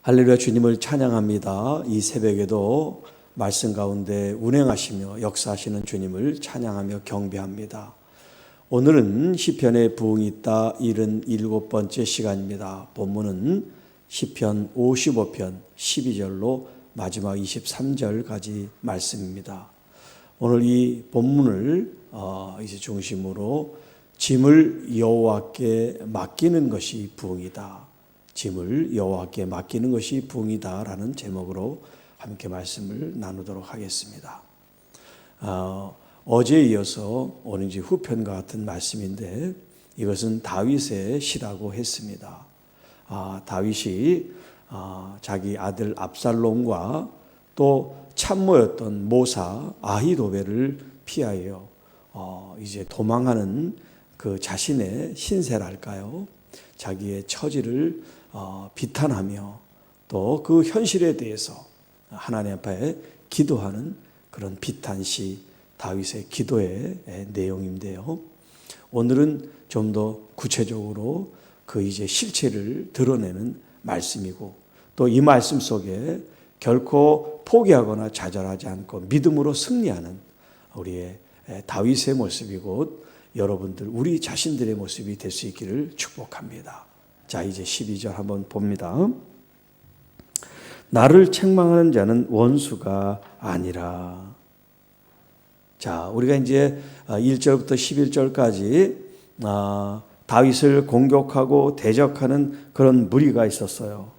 할렐루야, 주님을 찬양합니다. 이 새벽에도 말씀 가운데 운행하시며 역사하시는 주님을 찬양하며 경배합니다. 오늘은 시편의 부흥이 있다 77번째 시간입니다. 본문은 시편 55편 12절로 마지막 23절까지 말씀입니다. 오늘 이 본문을 이제 중심으로 짐을 여호와께 맡기는 것이 부흥이다. 짐을 여호와께 맡기는 것이 부흥이다라는 제목으로 함께 말씀을 나누도록 하겠습니다. 어제에 이어서 오늘 이제 후편과 같은 말씀인데 이것은 다윗의 시라고 했습니다. 다윗이 자기 아들 압살롬과 또 참모였던 모사 아히도벨을 피하여 이제 도망하는 그 자신의 신세랄까요? 자기의 처지를 비탄하며 또 그 현실에 대해서 하나님 앞에 기도하는 그런 비탄시 다윗의 기도의 내용인데요. 오늘은 좀 더 구체적으로 그 이제 실체를 드러내는 말씀이고 또 이 말씀 속에 결코 포기하거나 좌절하지 않고 믿음으로 승리하는 우리의 다윗의 모습이고 여러분들 우리 자신들의 모습이 될 수 있기를 축복합니다. 자, 이제 12절 한번 봅니다. 나를 책망하는 자는 원수가 아니라. 자, 우리가 이제 1절부터 11절까지 다윗을 공격하고 대적하는 그런 무리가 있었어요.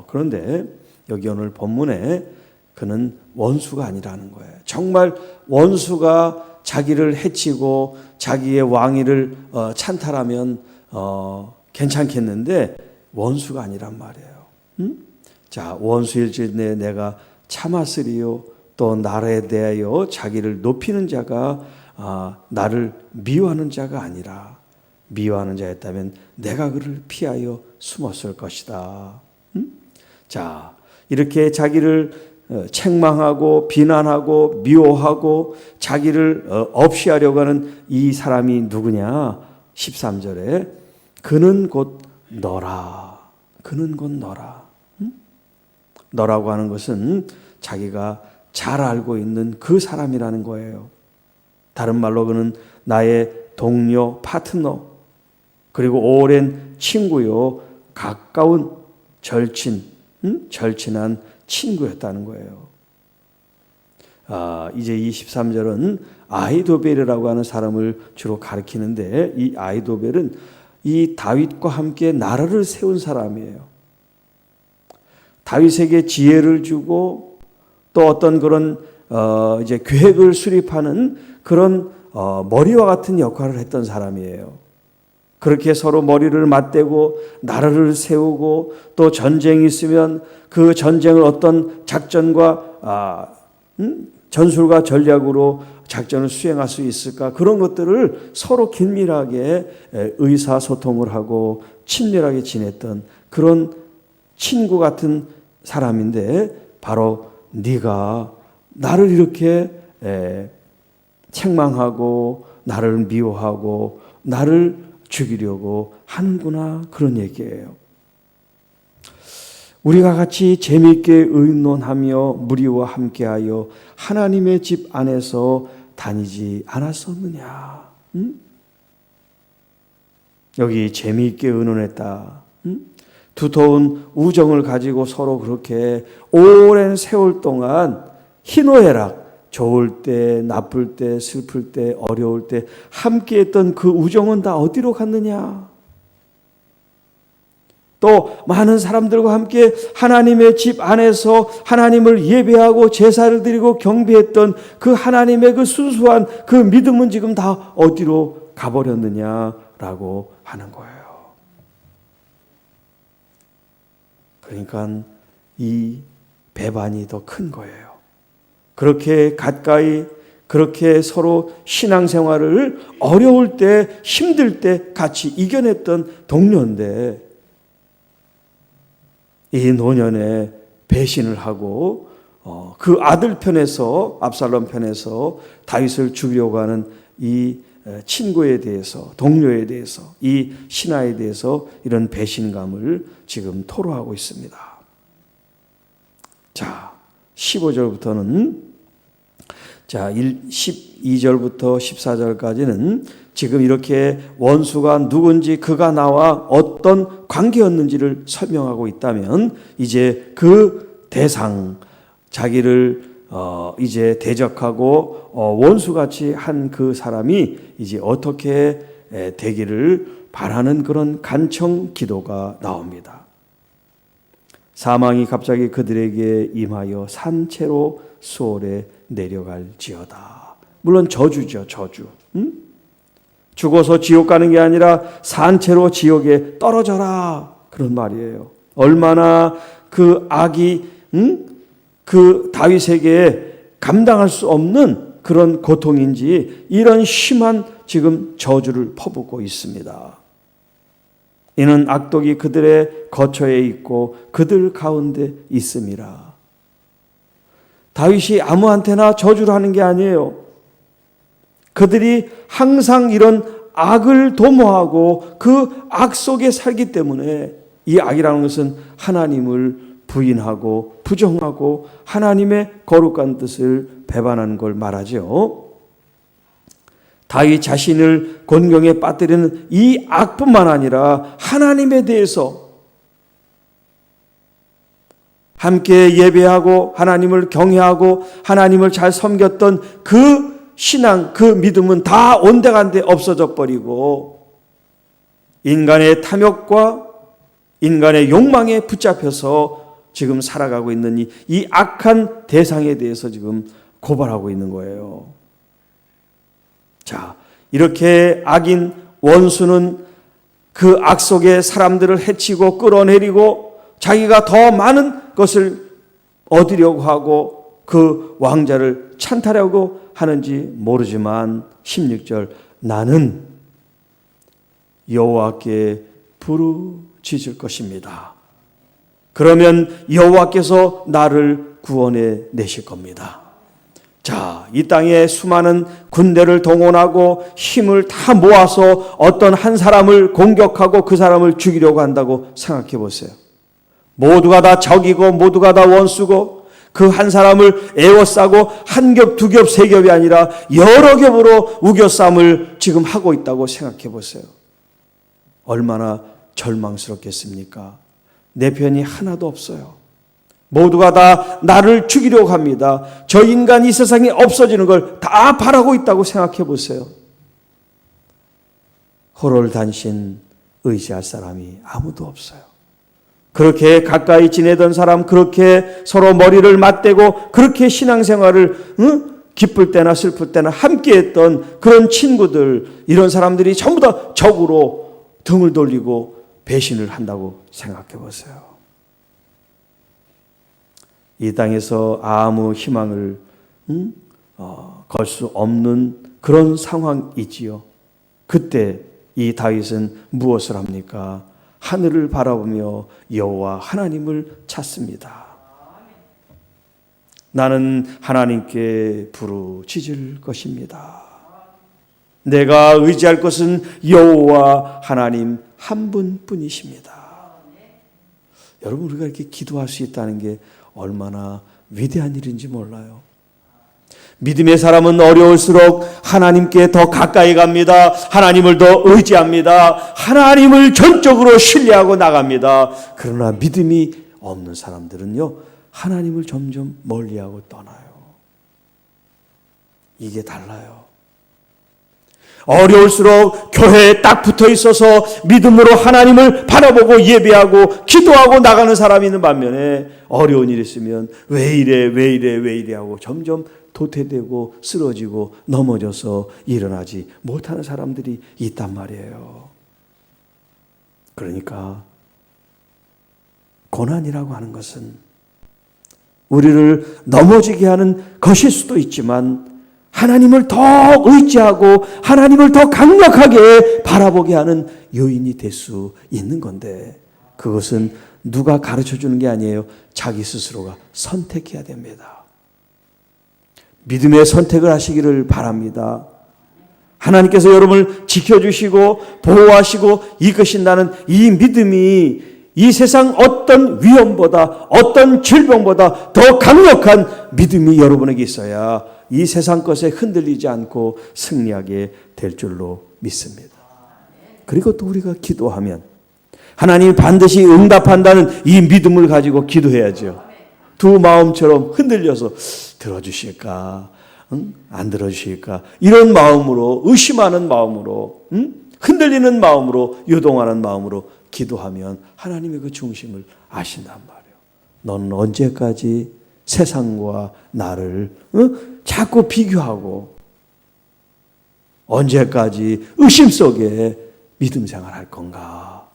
그런데 여기 오늘 본문에 그는 원수가 아니라는 거예요. 정말 원수가 자기를 해치고 자기의 왕위를 찬탈하면 괜찮겠는데 원수가 아니란 말이에요. 자, 원수일지내 내가 참았으리요 또 나라에 대하여 자기를 높이는 자가 나를 미워하는 자가 아니라 미워하는 자였다면 내가 그를 피하여 숨었을 것이다. 자, 이렇게 자기를 책망하고 비난하고 미워하고 자기를 없이 하려고 하는 이 사람이 누구냐? 13절에 그는 곧 너라. 그는 곧 너라. 너라고 하는 것은 자기가 잘 알고 있는 그 사람이라는 거예요. 다른 말로 그는 나의 동료, 파트너, 그리고 오랜 친구요, 가까운 절친, 절친한 친구였다는 거예요. 이제 이 13절은 아히도벨이라고 하는 사람을 주로 가리키는데 이 아히도벨은 이 다윗과 함께 나라를 세운 사람이에요. 다윗에게 지혜를 주고 또 어떤 그런 이제 계획을 수립하는 그런 머리와 같은 역할을 했던 사람이에요. 그렇게 서로 머리를 맞대고 나라를 세우고 또 전쟁이 있으면 그 전쟁을 어떤 작전과 전술과 전략으로 작전을 수행할 수 있을까 그런 것들을 서로 긴밀하게 의사소통을 하고 친밀하게 지냈던 그런 친구 같은 사람인데 바로 네가 나를 이렇게 책망하고 나를 미워하고 나를 죽이려고 하는구나 그런 얘기예요. 우리가 같이 재미있게 의논하며 무리와 함께하여 하나님의 집 안에서 다니지 않았었느냐? 여기 재미있게 의논했다. 두터운 우정을 가지고 서로 그렇게 오랜 세월 동안 희노애락 좋을 때, 나쁠 때, 슬플 때, 어려울 때 함께했던 그 우정은 다 어디로 갔느냐? 또 많은 사람들과 함께 하나님의 집 안에서 하나님을 예배하고 제사를 드리고 경배했던 그 하나님의 그 순수한 그 믿음은 지금 다 어디로 가버렸느냐라고 하는 거예요. 그러니까 이 배반이 더 큰 거예요. 그렇게 가까이 그렇게 서로 신앙생활을 어려울 때 힘들 때 같이 이겨냈던 동료인데 이 노년에 배신을 하고 그 아들 편에서 압살롬 편에서 다윗을 죽이려고 하는 이 친구에 대해서 동료에 대해서 이 신하에 대해서 이런 배신감을 지금 토로하고 있습니다. 자, 15절부터는 12절부터 14절까지는 지금 이렇게 원수가 누군지 그가 나와 어떤 관계였는지를 설명하고 있다면 이제 그 대상, 자기를 이제 대적하고 원수같이 한 그 사람이 이제 어떻게 되기를 바라는 그런 간청 기도가 나옵니다. 사망이 갑자기 그들에게 임하여 산채로 수월에 내려갈지어다. 물론 저주죠, 저주. 죽어서 지옥 가는 게 아니라 산채로 지옥에 떨어져라, 그런 말이에요. 얼마나 그 악이 그 다윗에게 감당할 수 없는 그런 고통인지 이런 심한 지금 저주를 퍼붓고 있습니다. 이는 악독이 그들의 거처에 있고 그들 가운데 있음이라. 다윗이 아무한테나 저주를 하는 게 아니에요. 그들이 항상 이런 악을 도모하고 그 악 속에 살기 때문에, 이 악이라는 것은 하나님을 부인하고 부정하고 하나님의 거룩한 뜻을 배반하는 걸 말하죠. 다윗 자신을 곤경에 빠뜨리는 이 악뿐만 아니라 하나님에 대해서 함께 예배하고 하나님을 경외하고 하나님을 잘 섬겼던 그 신앙, 그 믿음은 다 온데간데 없어져 버리고 인간의 탐욕과 인간의 욕망에 붙잡혀서 지금 살아가고 있는 이 악한 대상에 대해서 지금 고발하고 있는 거예요. 자, 이렇게 악인 원수는 그 악 속에 사람들을 해치고 끌어내리고 자기가 더 많은 것을 얻으려고 하고 그 왕자를 찬탈하려고 하는지 모르지만 16절, 나는 여호와께 부르짖을 것입니다. 그러면 여호와께서 나를 구원해 내실 겁니다. 자, 이 땅에 수많은 군대를 동원하고 힘을 다 모아서 어떤 한 사람을 공격하고 그 사람을 죽이려고 한다고 생각해 보세요. 모두가 다 적이고 모두가 다 원수고 그 한 사람을 에워싸고 한 겹, 두 겹, 세 겹이 아니라 여러 겹으로 우겨싸움을 지금 하고 있다고 생각해 보세요. 얼마나 절망스럽겠습니까? 내 편이 하나도 없어요. 모두가 다 나를 죽이려고 합니다. 저 인간이 이 세상에 없어지는 걸 다 바라고 있다고 생각해 보세요. 호롤단신 의지할 사람이 아무도 없어요. 그렇게 가까이 지내던 사람, 그렇게 서로 머리를 맞대고 그렇게 신앙생활을 기쁠 때나 슬플 때나 함께했던 그런 친구들, 이런 사람들이 전부 다 적으로 등을 돌리고 배신을 한다고 생각해 보세요. 이 땅에서 아무 희망을 걸 수 없는 그런 상황이지요. 그때 이 다윗은 무엇을 합니까? 하늘을 바라보며 여호와 하나님을 찾습니다. 나는 하나님께 부르짖을 것입니다. 내가 의지할 것은 여호와 하나님 한 분뿐이십니다. 여러분, 우리가 이렇게 기도할 수 있다는 게 얼마나 위대한 일인지 몰라요. 믿음의 사람은 어려울수록 하나님께 더 가까이 갑니다. 하나님을 더 의지합니다. 하나님을 전적으로 신뢰하고 나갑니다. 그러나 믿음이 없는 사람들은요, 하나님을 점점 멀리하고 떠나요. 이게 달라요. 어려울수록 교회에 딱 붙어 있어서 믿음으로 하나님을 바라보고 예배하고 기도하고 나가는 사람이 있는 반면에, 어려운 일이 있으면 왜 이래 하고 점점 도태되고 쓰러지고 넘어져서 일어나지 못하는 사람들이 있단 말이에요. 그러니까 고난이라고 하는 것은 우리를 넘어지게 하는 것일 수도 있지만, 하나님을 더 의지하고 하나님을 더 강력하게 바라보게 하는 요인이 될 수 있는 건데, 그것은 누가 가르쳐 주는 게 아니에요. 자기 스스로가 선택해야 됩니다. 믿음의 선택을 하시기를 바랍니다. 하나님께서 여러분을 지켜주시고 보호하시고 이끄신다는 이 믿음이 이 세상 어떤 위험보다, 어떤 질병보다 더 강력한 믿음이 여러분에게 있어야 이 세상 것에 흔들리지 않고 승리하게 될 줄로 믿습니다. 그리고 또 우리가 기도하면 하나님이 반드시 응답한다는 이 믿음을 가지고 기도해야죠. 두 마음처럼 흔들려서 들어주실까? 안 들어주실까? 이런 마음으로, 의심하는 마음으로, 흔들리는 마음으로, 요동하는 마음으로 기도하면 하나님의 그 중심을 아신단 말이에요. 너는 언제까지 세상과 나를 자꾸 비교하고 언제까지 의심 속에 믿음 생활할 건가?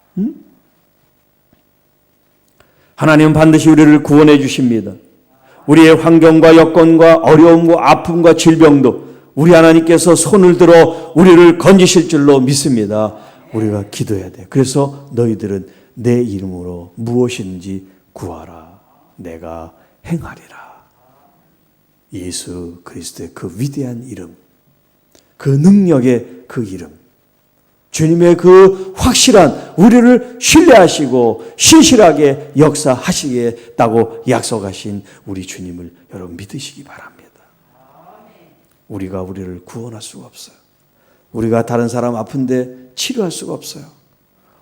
하나님은 반드시 우리를 구원해 주십니다. 우리의 환경과 여건과 어려움과 아픔과 질병도 우리 하나님께서 손을 들어 우리를 건지실 줄로 믿습니다. 우리가 기도해야 돼. 그래서 너희들은 내 이름으로 무엇인지 구하라. 내가 행하리라. 예수 그리스도의 그 위대한 이름, 그 능력의 그 이름, 주님의 그 확실한 우리를 신뢰하시고 신실하게 역사하시겠다고 약속하신 우리 주님을 여러분 믿으시기 바랍니다. 우리가 우리를 구원할 수가 없어요. 우리가 다른 사람 아픈데 치료할 수가 없어요.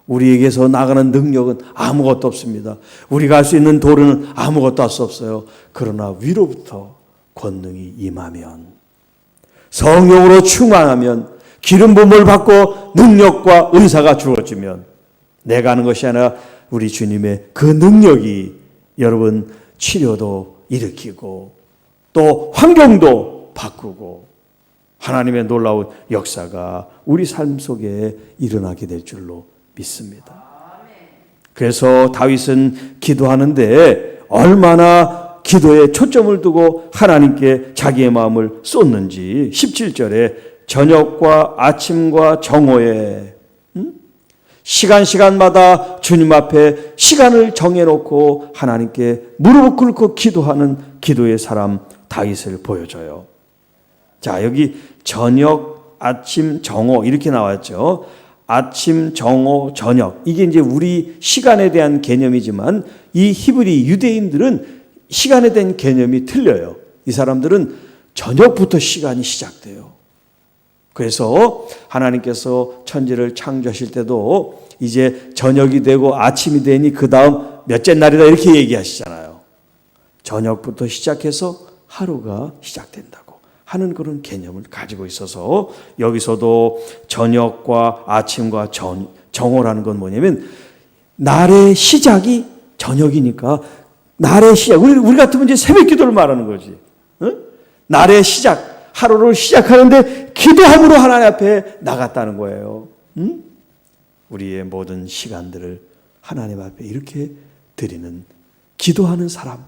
우리에게서 나가는 능력은 아무것도 없습니다. 우리가 할 수 있는 도리는 아무것도 할 수 없어요. 그러나 위로부터 권능이 임하면, 성령으로 충만하면, 기름 부음을 받고 능력과 은사가 주어지면 내가 하는 것이 아니라 우리 주님의 그 능력이 여러분 치료도 일으키고 또 환경도 바꾸고 하나님의 놀라운 역사가 우리 삶 속에 일어나게 될 줄로 믿습니다. 그래서 다윗은 기도하는데 얼마나 기도에 초점을 두고 하나님께 자기의 마음을 쏟는지 17절에 저녁과 아침과 정오에 시간마다 주님 앞에 시간을 정해놓고 하나님께 무릎을 꿇고 기도하는 기도의 사람 다윗을 보여줘요. 자, 여기 저녁, 아침, 정오 이렇게 나왔죠. 아침, 정오, 저녁. 이게 이제 우리 시간에 대한 개념이지만 이 히브리 유대인들은 시간에 대한 개념이 틀려요. 이 사람들은 저녁부터 시간이 시작돼요. 그래서 하나님께서 천지를 창조하실 때도 이제 저녁이 되고 아침이 되니 그 다음 몇째 날이다 이렇게 얘기하시잖아요. 저녁부터 시작해서 하루가 시작된다고 하는 그런 개념을 가지고 있어서 여기서도 저녁과 아침과 정오라는 건 뭐냐면 날의 시작이 저녁이니까 날의 시작. 우리 같으면 이제 새벽 기도를 말하는 거지. 응? 날의 시작. 하루를 시작하는데 기도함으로 하나님 앞에 나갔다는 거예요. 응? 우리의 모든 시간들을 하나님 앞에 이렇게 드리는 기도하는 사람.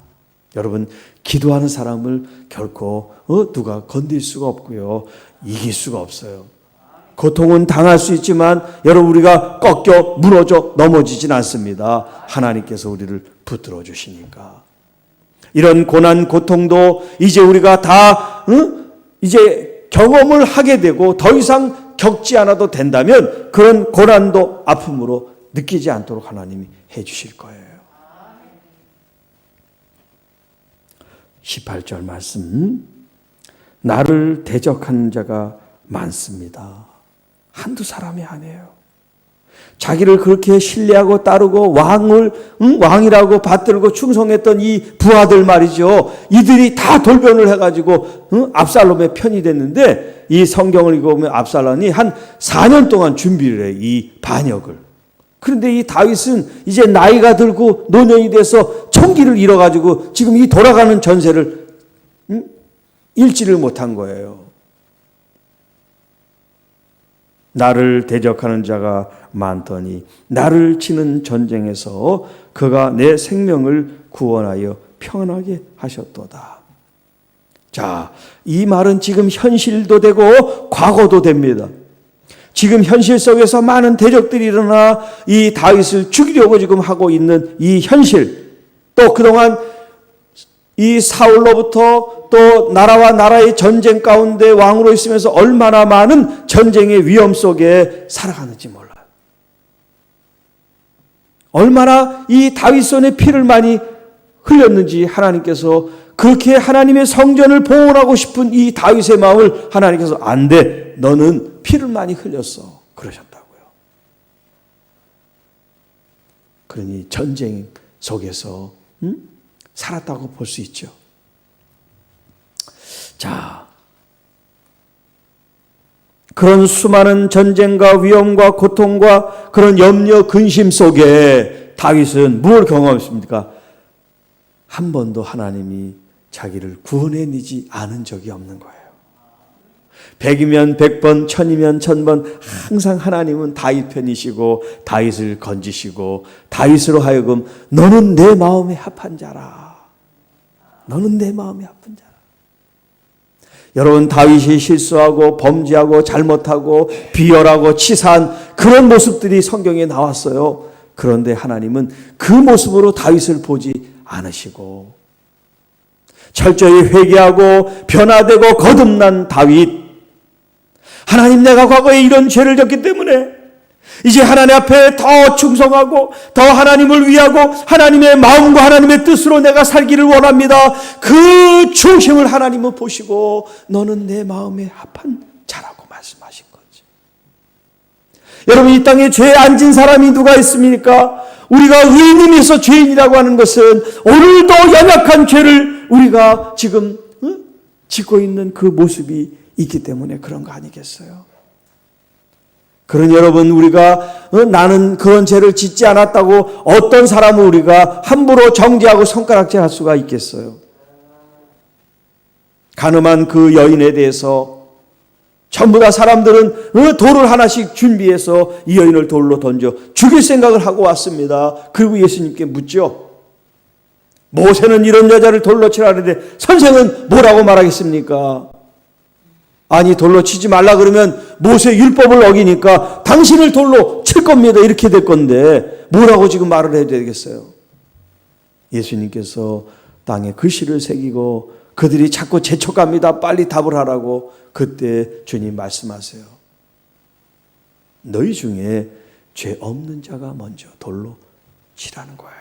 여러분 기도하는 사람을 결코 누가 건들 수가 없고요. 이길 수가 없어요. 고통은 당할 수 있지만 여러분 우리가 꺾여 무너져 넘어지진 않습니다. 하나님께서 우리를 붙들어 주시니까. 이런 고난 고통도 이제 우리가 다 이제 경험을 하게 되고 더 이상 겪지 않아도 된다면 그런 고난도 아픔으로 느끼지 않도록 하나님이 해 주실 거예요. 18절 말씀. 나를 대적하는 자가 많습니다. 한두 사람이 아니에요. 자기를 그렇게 신뢰하고 따르고 왕이라고 받들고 충성했던 이 부하들 말이죠. 이들이 다 돌변을 해가지고 압살롬의 편이 됐는데 이 성경을 읽어보면 압살롬이 한 4년 동안 준비를 해, 이 반역을. 그런데 이 다윗은 이제 나이가 들고 노년이 돼서 총기를 잃어가지고 지금 이 돌아가는 전세를 잃지를 못한 거예요. 나를 대적하는 자가 많더니 나를 치는 전쟁에서 그가 내 생명을 구원하여 평안하게 하셨도다. 자, 이 말은 지금 현실도 되고 과거도 됩니다. 지금 현실 속에서 많은 대적들이 일어나 이 다윗을 죽이려고 지금 하고 있는 이 현실, 또 그동안 이 사울로부터 또 나라와 나라의 전쟁 가운데 왕으로 있으면서 얼마나 많은 전쟁의 위험 속에 살아가는지 몰라요. 얼마나 이 다윗 손에 피를 많이 흘렸는지 하나님께서 그렇게 하나님의 성전을 봉헌하고 싶은 이 다윗의 마음을 하나님께서 안 돼, 너는 피를 많이 흘렸어 그러셨다고요. 그러니 전쟁 속에서 살았다고 볼 수 있죠. 자, 그런 수많은 전쟁과 위험과 고통과 그런 염려 근심 속에 다윗은 무엇을 경험했습니까? 한 번도 하나님이 자기를 구원해내지 않은 적이 없는 거예요. 100이면 100번, 1000이면 1000번 항상 하나님은 다윗 편이시고 다윗을 건지시고 다윗으로 하여금 너는 내 마음에 합한 자라. 너는 내 마음에 합한 자라. 여러분, 다윗이 실수하고 범죄하고 잘못하고 비열하고 치사한 그런 모습들이 성경에 나왔어요. 그런데 하나님은 그 모습으로 다윗을 보지 않으시고 철저히 회개하고 변화되고 거듭난 다윗, 하나님, 내가 과거에 이런 죄를 졌기 때문에 이제 하나님 앞에 더 충성하고 더 하나님을 위하고 하나님의 마음과 하나님의 뜻으로 내가 살기를 원합니다. 그 중심을 하나님은 보시고 너는 내 마음에 합한 자라고 말씀하신 거지. 여러분, 이 땅에 죄에 안 진 사람이 누가 있습니까? 우리가 의인이면서 죄인이라고 하는 것은 오늘도 연약한 죄를 우리가 지금 짓고 있는 그 모습이 있기 때문에 그런 거 아니겠어요? 그런 여러분, 우리가 나는 그런 죄를 짓지 않았다고 어떤 사람을 우리가 함부로 정죄하고 손가락질할 수가 있겠어요? 가늠한 그 여인에 대해서 전부 다 사람들은 돌을 하나씩 준비해서 이 여인을 돌로 던져 죽일 생각을 하고 왔습니다. 그리고 예수님께 묻죠. 모세는 이런 여자를 돌로 치라 그러는데 선생은 뭐라고 말하겠습니까? 아니, 돌로 치지 말라 그러면 모세 율법을 어기니까 당신을 돌로 칠 겁니다. 이렇게 될 건데 뭐라고 지금 말을 해야 되겠어요? 예수님께서 땅에 글씨를 새기고 그들이 자꾸 재촉합니다. 빨리 답을 하라고. 그때 주님 말씀하세요. 너희 중에 죄 없는 자가 먼저 돌로 치라는 거예요.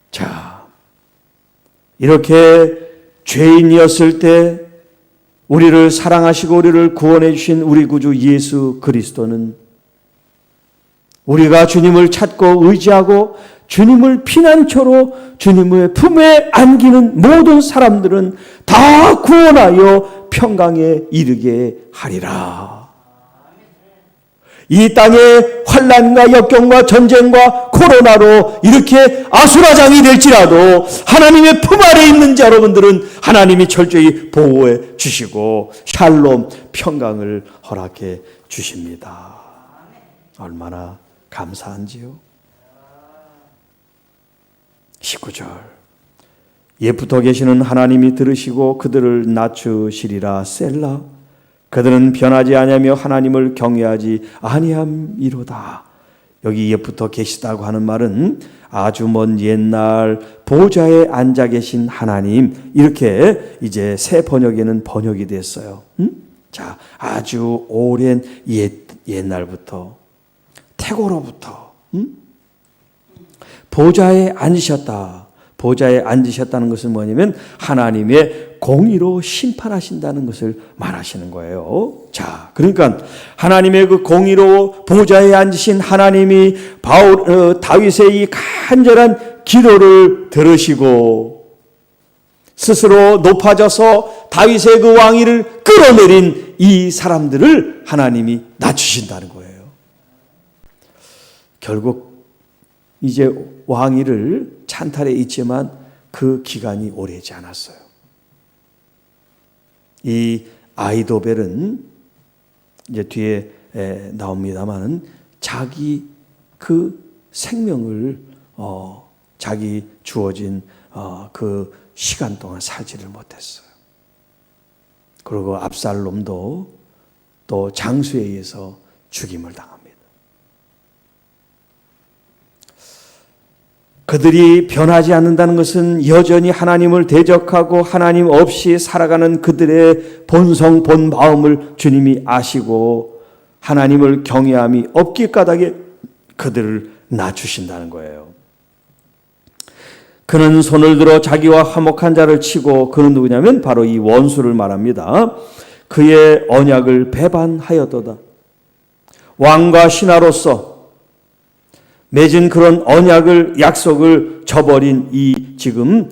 자, 이렇게 죄인이었을 때 우리를 사랑하시고 우리를 구원해 주신 우리 구주 예수 그리스도는 우리가 주님을 찾고 의지하고 주님을 피난처로 주님의 품에 안기는 모든 사람들은 다 구원하여 평강에 이르게 하리라. 이 땅의 환난과 역경과 전쟁과 코로나로 이렇게 아수라장이 될지라도 하나님의 품 아래 있는 자 여러분들은 하나님이 철저히 보호해 주시고 샬롬 평강을 허락해 주십니다. 얼마나 감사한지요. 19절, 옛부터 계시는 하나님이 들으시고 그들을 낮추시리라. 셀라. 그들은 변하지 아니하며 하나님을 경외하지 아니함이로다. 여기 옛부터 계시다고 하는 말은 아주 먼 옛날 보좌에 앉아 계신 하나님, 이렇게 이제 새 번역에는 번역이 됐어요. 자, 아주 오랜 옛날부터, 태고로부터 보좌에 앉으셨다. 보좌에 앉으셨다는 것은 뭐냐면 하나님의 공의로 심판하신다는 것을 말하시는 거예요. 자, 그러니까 하나님의 그 공의로 보좌에 앉으신 하나님이 다윗의 이 간절한 기도를 들으시고 스스로 높아져서 다윗의 그 왕위를 끌어내린 이 사람들을 하나님이 낮추신다는 거예요. 결국 이제 왕위를 찬탈해 있지만 그 기간이 오래지 않았어요. 이 아히도벨은 이제 뒤에 나옵니다만 자기 그 생명을 자기 주어진 그 시간 동안 살지를 못했어요. 그리고 압살롬도 또 장수에 의해서 죽임을 당합니다. 그들이 변하지 않는다는 것은 여전히 하나님을 대적하고 하나님 없이 살아가는 그들의 본성, 본 마음을 주님이 아시고 하나님을 경외함이 없기 까닭에 그들을 낮추신다는 거예요. 그는 손을 들어 자기와 화목한 자를 치고, 그는 누구냐면 바로 이 원수를 말합니다. 그의 언약을 배반하였도다. 왕과 신하로서 맺은 그런 언약을, 약속을 저버린 이 지금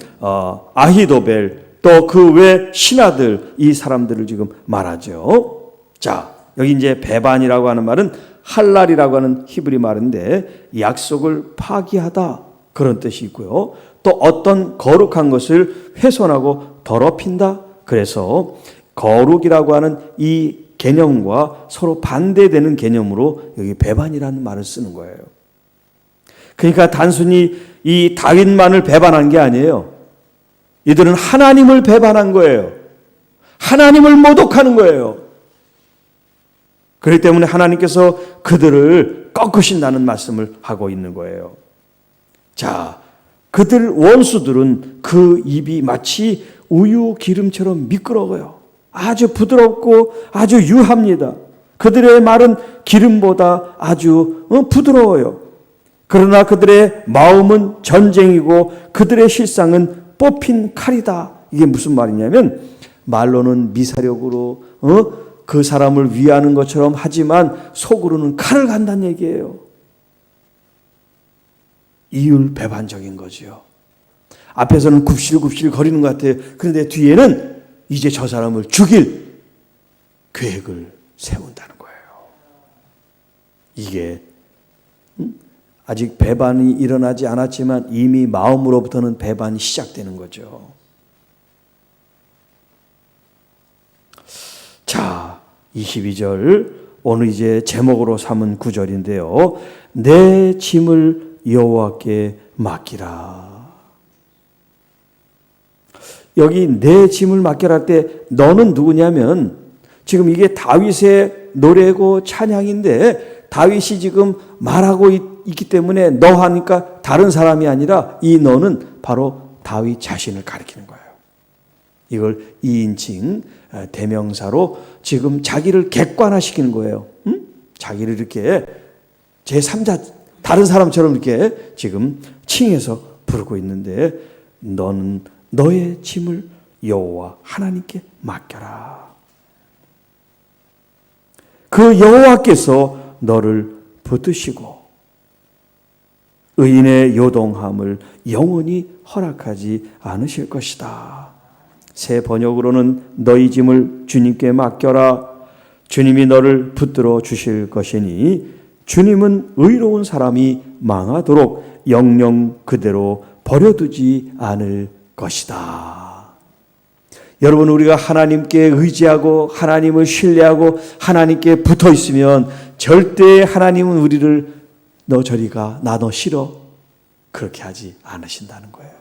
아히도벨, 또 그 외 신하들, 이 사람들을 지금 말하죠. 자, 여기 이제 배반이라고 하는 말은 할랄이라고 하는 히브리 말인데, 약속을 파기하다 그런 뜻이 있고요. 또 어떤 거룩한 것을 훼손하고 더럽힌다. 그래서 거룩이라고 하는 이 개념과 서로 반대되는 개념으로 여기 배반이라는 말을 쓰는 거예요. 그러니까 단순히 이 다윗만을 배반한 게 아니에요. 이들은 하나님을 배반한 거예요. 하나님을 모독하는 거예요. 그렇기 때문에 하나님께서 그들을 꺾으신다는 말씀을 하고 있는 거예요. 자, 그들 원수들은 그 입이 마치 우유 기름처럼 미끄러워요. 아주 부드럽고 아주 유합니다. 그들의 말은 기름보다 아주 부드러워요. 그러나 그들의 마음은 전쟁이고 그들의 실상은 뽑힌 칼이다. 이게 무슨 말이냐면, 말로는 미사력으로 그 사람을 위하는 것처럼 하지만 속으로는 칼을 간다는 얘기예요. 이율 배반적인 거죠. 앞에서는 굽실굽실 거리는 것 같아요. 그런데 뒤에는 이제 저 사람을 죽일 계획을 세운다는 거예요. 이게 아직 배반이 일어나지 않았지만 이미 마음으로부터는 배반이 시작되는 거죠. 자, 22절, 오늘 이제 제목으로 삼은 구절인데요. 내 짐을 여호와께 맡기라. 여기 내 짐을 맡기라 할 때 너는 누구냐면, 지금 이게 다윗의 노래고 찬양인데 다윗이 지금 말하고 있기 때문에 너 하니까 다른 사람이 아니라 이 너는 바로 다윗 자신을 가리키는 거예요. 이걸 2인칭 대명사로 지금 자기를 객관화시키는 거예요. 자기를 이렇게 제3자, 다른 사람처럼 이렇게 지금 칭해서 부르고 있는데, 너는 너의 짐을 여호와 하나님께 맡겨라. 그 여호와께서 너를 붙드시고 의인의 요동함을 영원히 허락하지 않으실 것이다. 새 번역으로는 너희 짐을 주님께 맡겨라. 주님이 너를 붙들어 주실 것이니 주님은 의로운 사람이 망하도록 영영 그대로 버려두지 않을 것이다. 여러분, 우리가 하나님께 의지하고 하나님을 신뢰하고 하나님께 붙어 있으면 절대 하나님은 우리를 너 저리 가, 나 너 싫어, 그렇게 하지 않으신다는 거예요.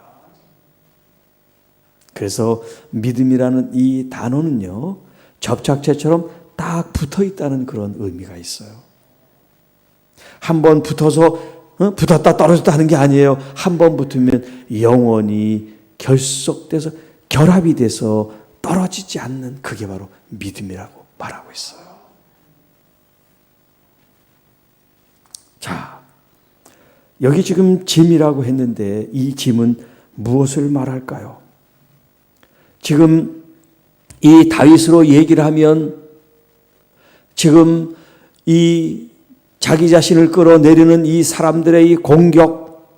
그래서 믿음이라는 이 단어는요, 접착제처럼 딱 붙어 있다는 그런 의미가 있어요. 한번 붙어서 붙었다 떨어졌다 하는 게 아니에요. 한번 붙으면 영원히 결속돼서 결합이 돼서 떨어지지 않는, 그게 바로 믿음이라고 말하고 있어요. 자, 여기 지금 짐이라고 했는데 이 짐은 무엇을 말할까요? 지금 이 다윗으로 얘기를 하면 지금 이 자기 자신을 끌어내리는 이 사람들의 이 공격,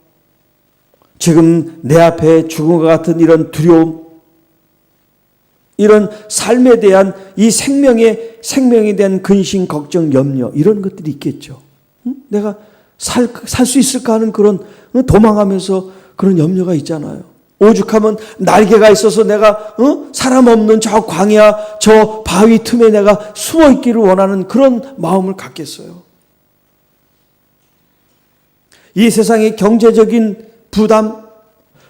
지금 내 앞에 죽음과 같은 이런 두려움, 이런 삶에 대한 이 생명에 대한 근심, 걱정, 염려, 이런 것들이 있겠죠. 내가 살 수 있을까 하는 그런 도망하면서 그런 염려가 있잖아요. 오죽하면 날개가 있어서 내가 사람 없는 저 광야, 저 바위 틈에 내가 숨어 있기를 원하는 그런 마음을 갖겠어요. 이 세상의 경제적인 부담,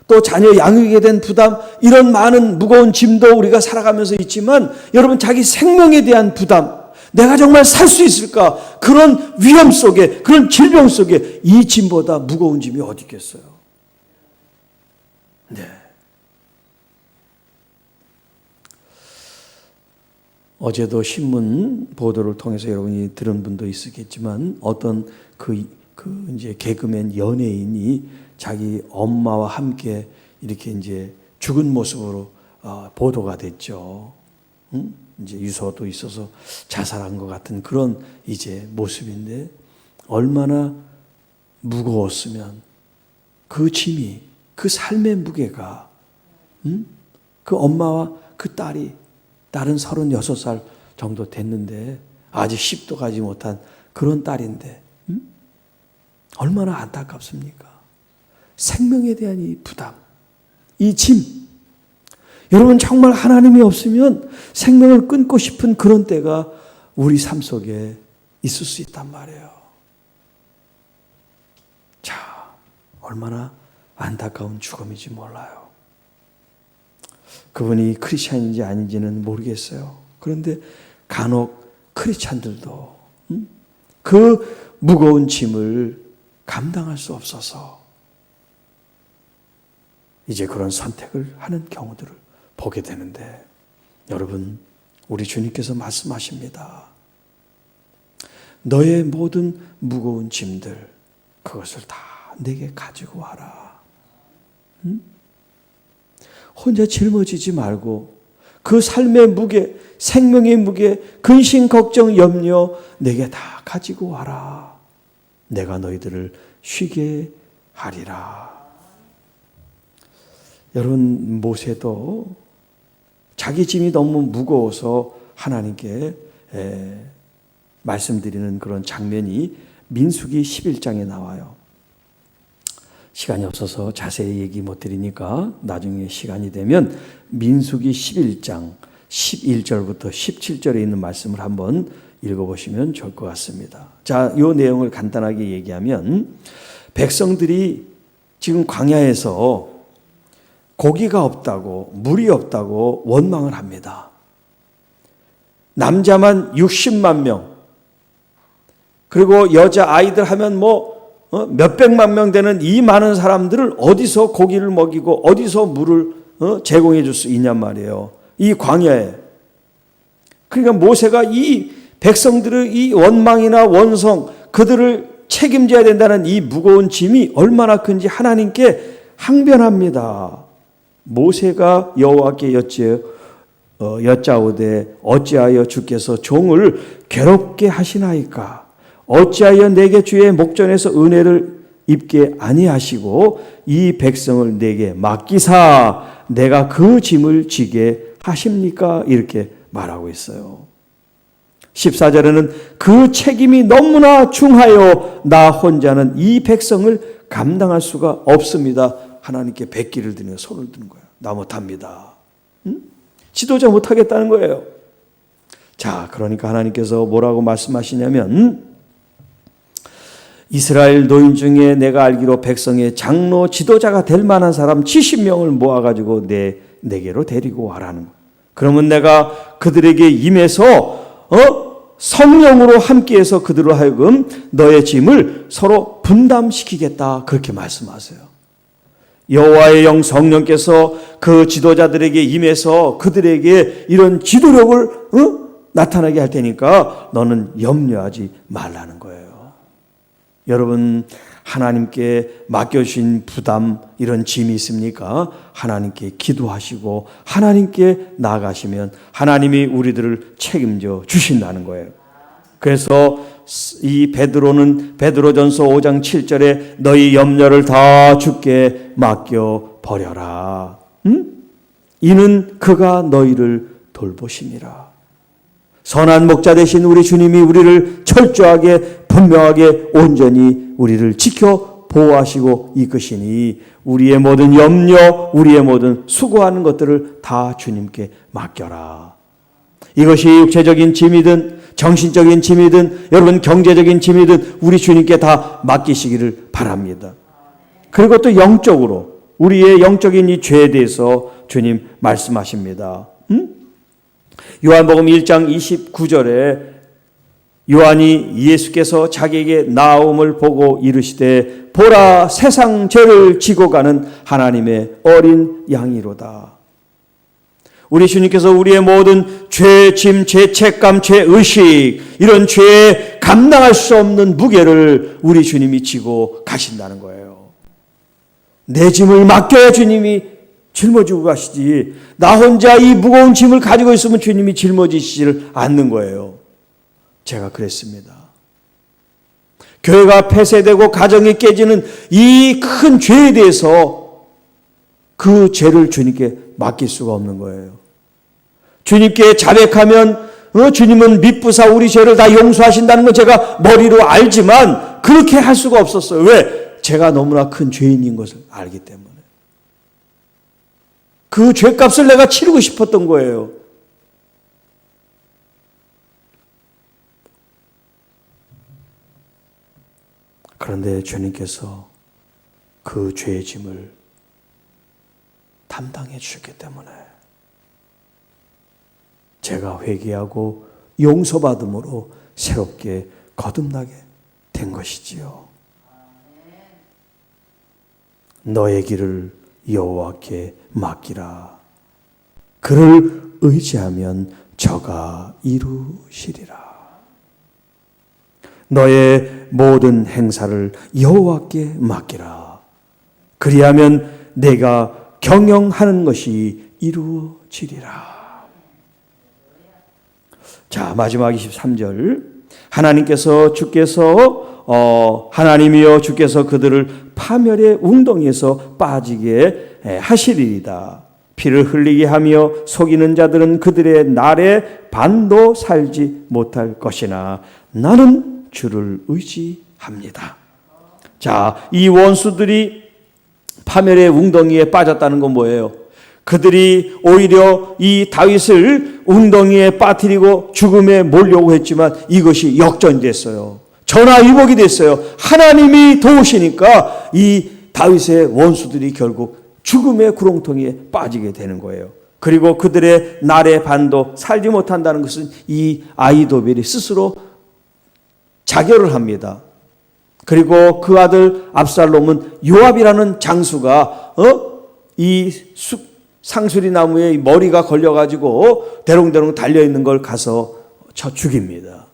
또 자녀 양육에 대한 부담, 이런 많은 무거운 짐도 우리가 살아가면서 있지만, 여러분, 자기 생명에 대한 부담, 내가 정말 살 수 있을까, 그런 위험 속에, 그런 질병 속에 이 짐보다 무거운 짐이 어디 있겠어요. 네. 어제도 신문 보도를 통해서 여러분이 들은 분도 있었겠지만 어떤 이제 개그맨 연예인이 자기 엄마와 함께 이렇게 이제 죽은 모습으로 보도가 됐죠. 이제 유서도 있어서 자살한 것 같은 그런 이제 모습인데 얼마나 무거웠으면 그 짐이 그 삶의 무게가 그 엄마와 그 딸이 딸은 36살 정도 됐는데 아직 10도 가지 못한 그런 딸인데 얼마나 안타깝습니까? 생명에 대한 이 부담, 이 짐. 여러분 정말 하나님이 없으면 생명을 끊고 싶은 그런 때가 우리 삶 속에 있을 수 있단 말이에요. 자, 얼마나 안타까운 죽음이지 몰라요. 그분이 크리스찬인지 아닌지는 모르겠어요. 그런데 간혹 크리스찬들도 그 무거운 짐을 감당할 수 없어서 이제 그런 선택을 하는 경우들을 보게 되는데 여러분 우리 주님께서 말씀하십니다. 너의 모든 무거운 짐들 그것을 다 내게 가지고 와라. 혼자 짊어지지 말고 그 삶의 무게, 생명의 무게, 근심, 걱정, 염려 내게 다 가지고 와라. 내가 너희들을 쉬게 하리라. 여러분 모세도 자기 짐이 너무 무거워서 하나님께 말씀드리는 그런 장면이 민수기 11장에 나와요. 시간이 없어서 자세히 얘기 못 드리니까 나중에 시간이 되면 민수기 11장 11절부터 17절에 있는 말씀을 한번 읽어보시면 좋을 것 같습니다. 자, 이 내용을 간단하게 얘기하면 백성들이 지금 광야에서 고기가 없다고 물이 없다고 원망을 합니다. 남자만 60만 명 그리고 여자 아이들 하면 몇백만 명 되는 이 많은 사람들을 어디서 고기를 먹이고 어디서 물을 제공해 줄 수 있냔 말이에요. 이 광야에. 그러니까 모세가 이 백성들의 이 원망이나 원성 그들을 책임져야 된다는 이 무거운 짐이 얼마나 큰지 하나님께 항변합니다. 모세가 여호와께 여짜오되 어찌하여 주께서 종을 괴롭게 하시나이까? 어찌하여 내게 주의 목전에서 은혜를 입게 아니하시고 이 백성을 내게 맡기사 내가 그 짐을 지게 하십니까? 이렇게 말하고 있어요. 14절에는 그 책임이 너무나 중하여 나 혼자는 이 백성을 감당할 수가 없습니다. 하나님께 백기를 드며 손을 드는 거예요. 나 못합니다. 지도자 못하겠다는 거예요. 자, 그러니까 하나님께서 뭐라고 말씀하시냐면 이스라엘 노인 중에 내가 알기로 백성의 장로 지도자가 될 만한 사람 70명을 모아가지고 내게로 데리고 와라는 거예요. 그러면 내가 그들에게 임해서 성령으로 함께해서 그들로 하여금 너의 짐을 서로 분담시키겠다 그렇게 말씀하세요. 여호와의 영 성령께서 그 지도자들에게 임해서 그들에게 이런 지도력을 나타나게 할 테니까 너는 염려하지 말라는 거예요. 여러분 하나님께 맡겨주신 부담 이런 짐이 있습니까? 하나님께 기도하시고 하나님께 나아가시면 하나님이 우리들을 책임져 주신다는 거예요. 그래서 이 베드로전서 5장 7절에 너희 염려를 다 주께 맡겨 버려라. 이는 그가 너희를 돌보심이라. 선한 목자 되신 우리 주님이 우리를 철저하게 분명하게 온전히 우리를 지켜 보호하시고 이끄시니 우리의 모든 염려, 우리의 모든 수고하는 것들을 다 주님께 맡겨라. 이것이 육체적인 짐이든 정신적인 짐이든 여러분 경제적인 짐이든 우리 주님께 다 맡기시기를 바랍니다. 그리고 또 영적으로 우리의 영적인 이 죄에 대해서 주님 말씀하십니다. 요한복음 1장 29절에 요한이 예수께서 자기에게 나옴을 보고 이르시되 보라 세상 죄를 지고 가는 하나님의 어린 양이로다. 우리 주님께서 우리의 모든 죄, 짐, 죄책감, 죄의식, 이런 죄에 감당할 수 없는 무게를 우리 주님이 지고 가신다는 거예요. 내 짐을 맡겨야 주님이 짊어지고 가시지, 나 혼자 이 무거운 짐을 가지고 있으면 주님이 짊어지시지를 않는 거예요. 제가 그랬습니다. 교회가 폐쇄되고 가정이 깨지는 이 큰 죄에 대해서 그 죄를 주님께 맡길 수가 없는 거예요. 주님께 자백하면 주님은 미쁘사 우리 죄를 다 용서하신다는 건 제가 머리로 알지만 그렇게 할 수가 없었어요. 왜? 제가 너무나 큰 죄인인 것을 알기 때문에. 그 죄값을 내가 치르고 싶었던 거예요. 그런데 주님께서 그 죄의 짐을 담당해 주셨기 때문에 제가 회개하고 용서받음으로 새롭게 거듭나게 된 것이지요. 너의 길을 여호와께 맡기라. 그를 의지하면 저가 이루시리라. 너의 모든 행사를 여호와께 맡기라. 그리하면 내가 경영하는 것이 이루어지리라. 자, 마지막 23절. 하나님이여 주께서 그들을 파멸의 웅덩이에서 빠지게 하시리이다. 피를 흘리게 하며 속이는 자들은 그들의 날에 반도 살지 못할 것이나 나는 주를 의지합니다. 자, 이 원수들이 파멸의 웅덩이에 빠졌다는 건 뭐예요? 그들이 오히려 이 다윗을 웅덩이에 빠뜨리고 죽음에 몰려고 했지만 이것이 역전이 됐어요. 전화위복이 됐어요. 하나님이 도우시니까 이 다윗의 원수들이 결국 죽음의 구렁텅이에 빠지게 되는 거예요. 그리고 그들의 날의 반도 살지 못한다는 것은 이 아히도벨이 스스로 자결을 합니다. 그리고 그 아들 압살롬은 요압이라는 장수가 이 상수리 나무에 머리가 걸려가지고 대롱대롱 달려있는 걸 가서 쳐 죽입니다.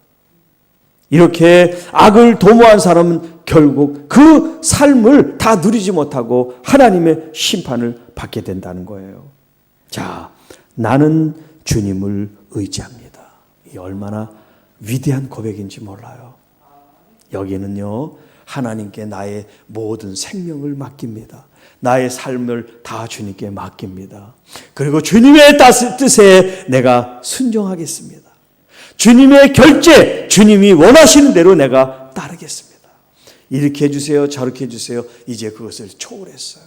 이렇게 악을 도모한 사람은 결국 그 삶을 다 누리지 못하고 하나님의 심판을 받게 된다는 거예요. 자, 나는 주님을 의지합니다. 이게 얼마나 위대한 고백인지 몰라요. 여기는요, 하나님께 나의 모든 생명을 맡깁니다. 나의 삶을 다 주님께 맡깁니다. 그리고 주님의 뜻에 내가 순종하겠습니다. 주님의 결제, 주님이 원하시는 대로 내가 따르겠습니다. 이렇게 해주세요, 저렇게 해주세요. 이제 그것을 초월했어요.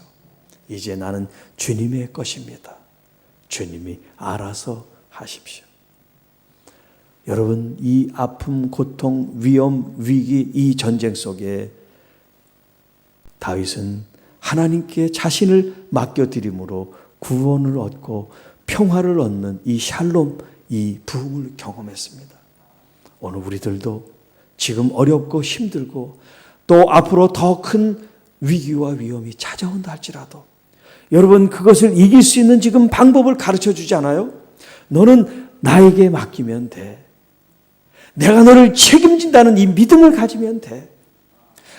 이제 나는 주님의 것입니다. 주님이 알아서 하십시오. 여러분, 이 아픔, 고통, 위험, 위기, 이 전쟁 속에 다윗은 하나님께 자신을 맡겨드림으로 구원을 얻고 평화를 얻는 이 샬롬, 이 부흥을 경험했습니다. 오늘 우리들도 지금 어렵고 힘들고 또 앞으로 더 큰 위기와 위험이 찾아온다 할지라도 여러분, 그것을 이길 수 있는 지금 방법을 가르쳐 주지 않아요? 너는 나에게 맡기면 돼. 내가 너를 책임진다는 이 믿음을 가지면 돼.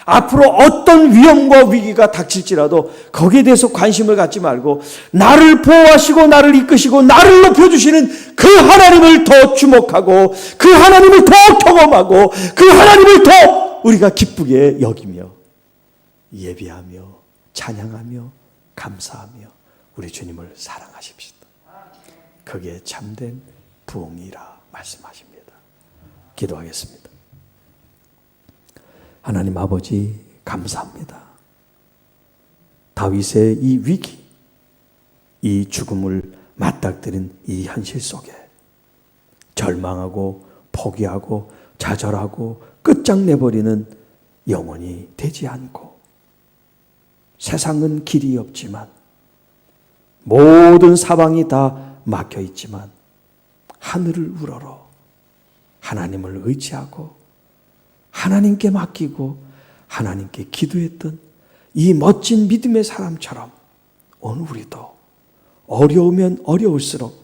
앞으로 어떤 위험과 위기가 닥칠지라도 거기에 대해서 관심을 갖지 말고 나를 보호하시고 나를 이끄시고 나를 높여주시는 그 하나님을 더 주목하고 그 하나님을 더 경험하고 그 하나님을 더 우리가 기쁘게 여기며 예비하며 찬양하며 감사하며 우리 주님을 사랑하십시다. 그게 참된 부흥이라 말씀하십니다. 기도하겠습니다. 하나님 아버지, 감사합니다. 다윗의 이 위기, 이 죽음을 맞닥뜨린 이 현실 속에 절망하고 포기하고 좌절하고 끝장내버리는 영혼이 되지 않고 세상은 길이 없지만 모든 사방이 다 막혀 있지만 하늘을 우러러 하나님을 의지하고 하나님께 맡기고 하나님께 기도했던 이 멋진 믿음의 사람처럼 오늘 우리도 어려우면 어려울수록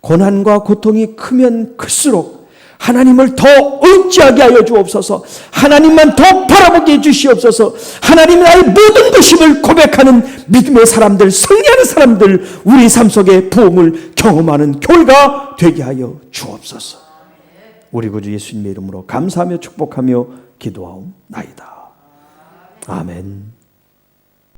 고난과 고통이 크면 클수록 하나님을 더 의지하게 하여 주옵소서. 하나님만 더 바라보게 해주시옵소서. 하나님 나의 모든 것임을 고백하는 믿음의 사람들, 승리하는 사람들, 우리 삶 속에 부흥을 경험하는 교회가 되게 하여 주옵소서. 우리 구주 예수님의 이름으로 감사하며 축복하며 기도하옵나이다. 아멘.